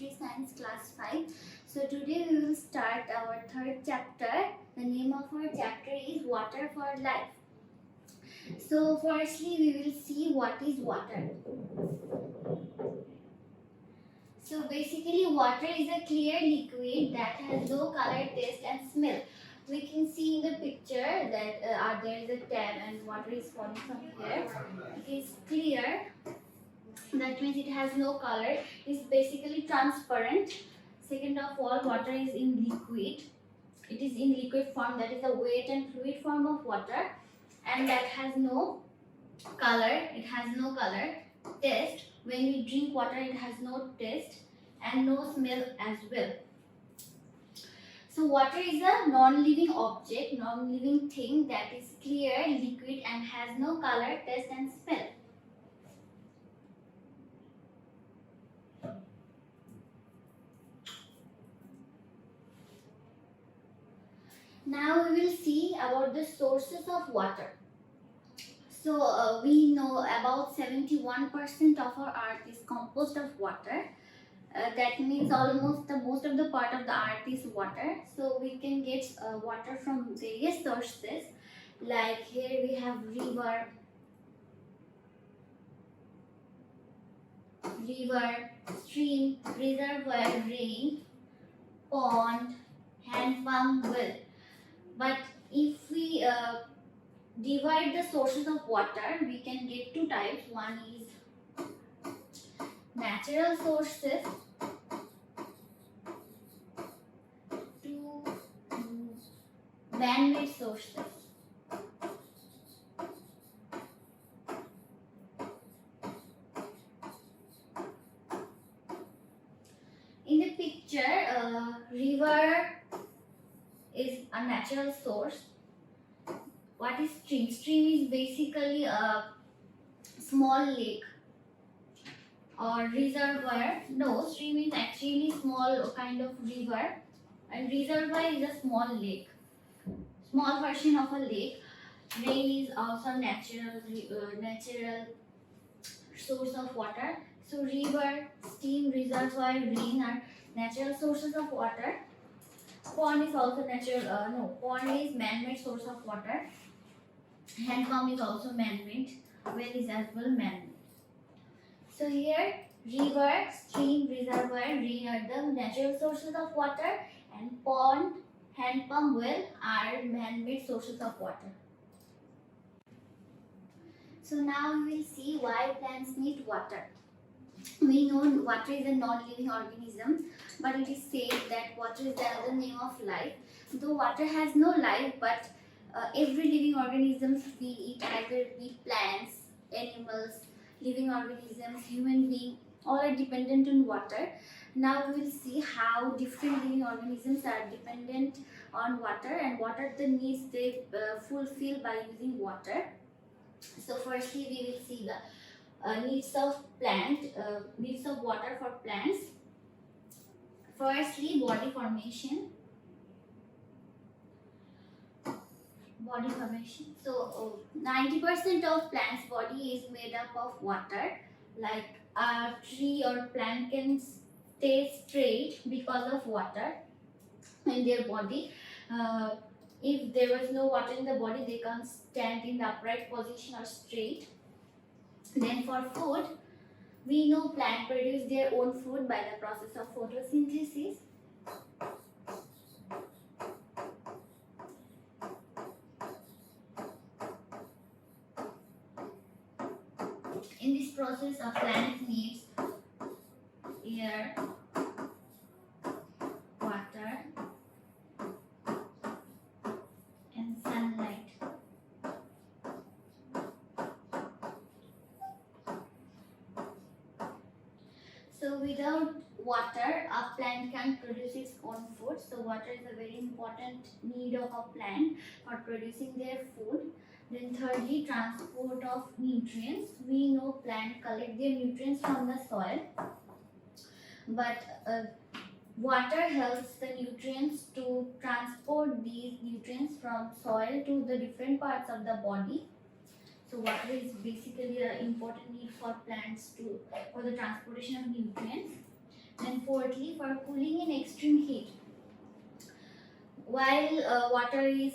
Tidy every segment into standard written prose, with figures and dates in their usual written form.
Chemistry Science Class 5. So today we will start our third chapter. The name of our chapter is Water for Life. So firstly we will see what is water. So basically water is a clear liquid that has no color, taste and smell. We can see in the picture that there is a tap and water is falling from here. It is clear. That means it has no color. It's basically transparent. Second of all, water is in liquid. It is in liquid form, that is the wet and fluid form of water, and that has no color. It has no color. Taste. When we drink water, it has no taste and no smell as well. So water is a non-living object, non-living thing that is clear, liquid and has no color, taste and smell. Now we will see about the sources of water. So we know about 71% of our earth is composed of water. That means almost most of the part of the earth is water. So we can get water from various sources. Like here we have river, stream, reservoir, rain, pond, hand pump, well. But if we divide the sources of water, we can get two types. One is natural sources, two man-made sources. In the picture, river is a natural source. What is stream? Stream is basically a small lake or reservoir. No, stream is actually small kind of river, and reservoir is a small lake, small version of a lake. Rain is also natural source of water. So river, stream, reservoir, rain are natural sources of water. Pond is also natural. Pond is man-made source of water. Hand pump is also man-made. Well is as well man-made. So here, river, stream, reservoir, rain are the natural sources of water, and pond, hand pump, well are man-made sources of water. So now we will see why plants need water. We know water is a non-living organism, but it is said that water is another name of life. Though water has no life, but every living organism, be it either be plants, animals, living organisms, human beings, all are dependent on water. Now we will see how different living organisms are dependent on water and what are the needs they fulfill by using water. So firstly we will see the needs of water for plants. Firstly, body formation. So 90% of plant's body is made up of water. Like a tree or plant can stay straight because of water in their body. If there was no water in the body, they can't stand in the upright position or straight. Then for food, we know plants produce their own food by the process of photosynthesis. In this process, a plant needs air, water, and sunlight. So without water, a plant can't produce its own food. So water is a very important need of a plant for producing their food. Then thirdly, transport of nutrients. We know plants collect their nutrients from the soil, but water helps the nutrients to transport these nutrients from soil to the different parts of the body. So water is basically an important need for plants for the transportation of nutrients. Then fourthly, for cooling in extreme heat. While water is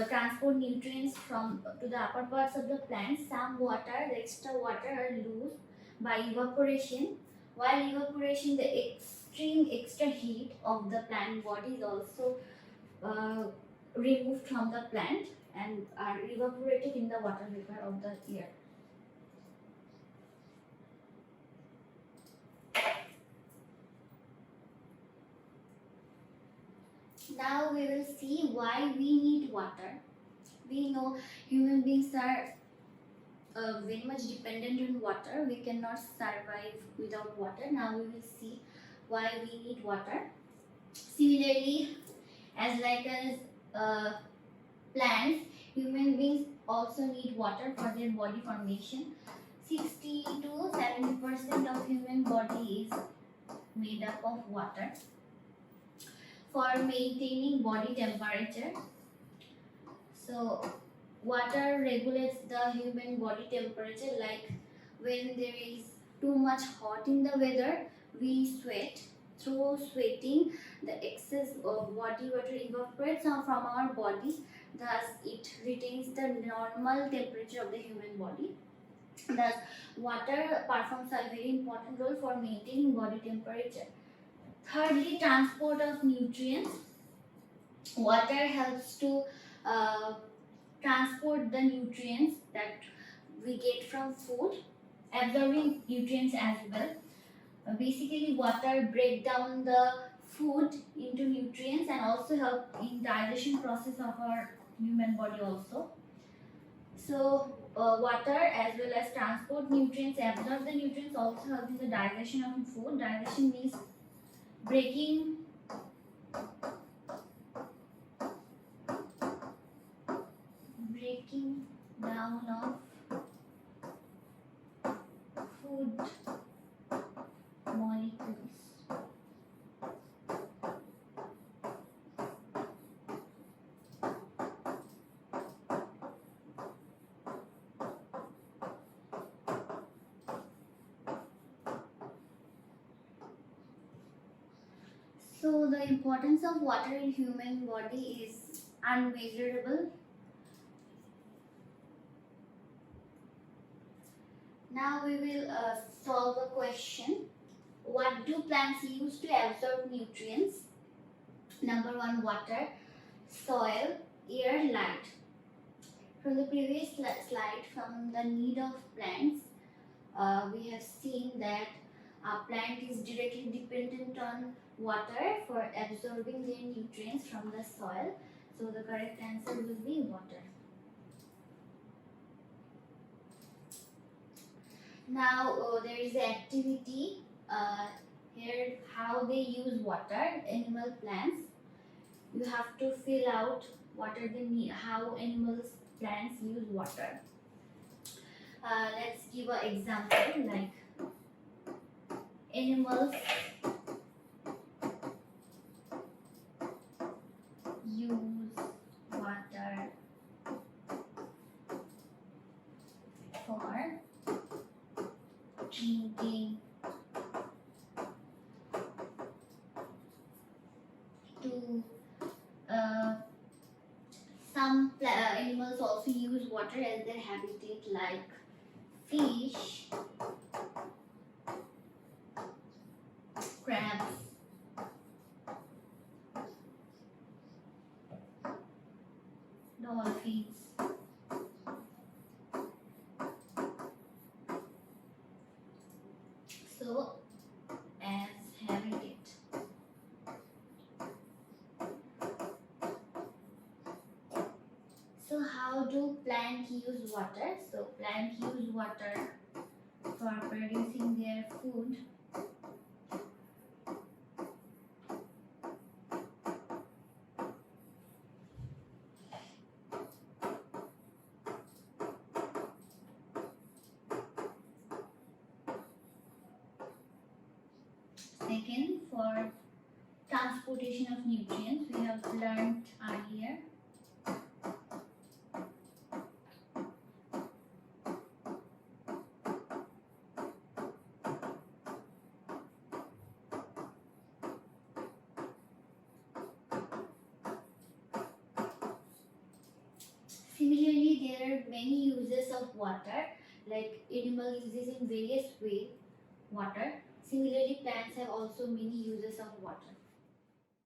transport nutrients from to the upper parts of the plant, some water, the extra water, are lost by evaporation. While evaporation, the extreme extra heat of the plant body is also uh, removed from the plant and are evaporated in the water vapor of the air. Now we will see why we need water. We know human beings are very much dependent on water. We cannot survive without water. Now we will see why we need water. Similarly, as plants, human beings also need water for their body formation. 60 to 70% of human body is made up of water. For maintaining body temperature, so water regulates the human body temperature. Like when there is too much hot in the weather, we sweat. Through sweating, the excess of body water evaporates from our body. Thus, it retains the normal temperature of the human body. Thus, water performs a very important role for maintaining body temperature. Thirdly, transport of nutrients. Water helps to uh, transport the nutrients that we get from food, absorbing nutrients as well. Basically, water break down the food into nutrients and also help in digestion process of our human body also. So water as well as transport nutrients, absorb the nutrients, also help in the digestion of food. Digestion means breaking down of food molecules. So the importance of water in human body is unmeasurable. Now we will solve a question. What do plants use to absorb nutrients? Number one, water, soil, air, light. From the previous slide, from the need of plants, we have seen that a plant is directly dependent on water for absorbing their nutrients from the soil. So the correct answer will be water. Now there is the activity here, how they use water. Animal plants, you have to fill out what are the how animals plants use water. Let's give an example, like animals use water for drinking, to some animals also use water as their habitat, like fish, crabs, dolphins. So as habitat. So how do plants use water? So plants use water for producing their food. Second, for transportation of nutrients, we have learned earlier. Similarly, there are many uses of water, like animal uses in various ways water. Similarly, plants have also many uses of water.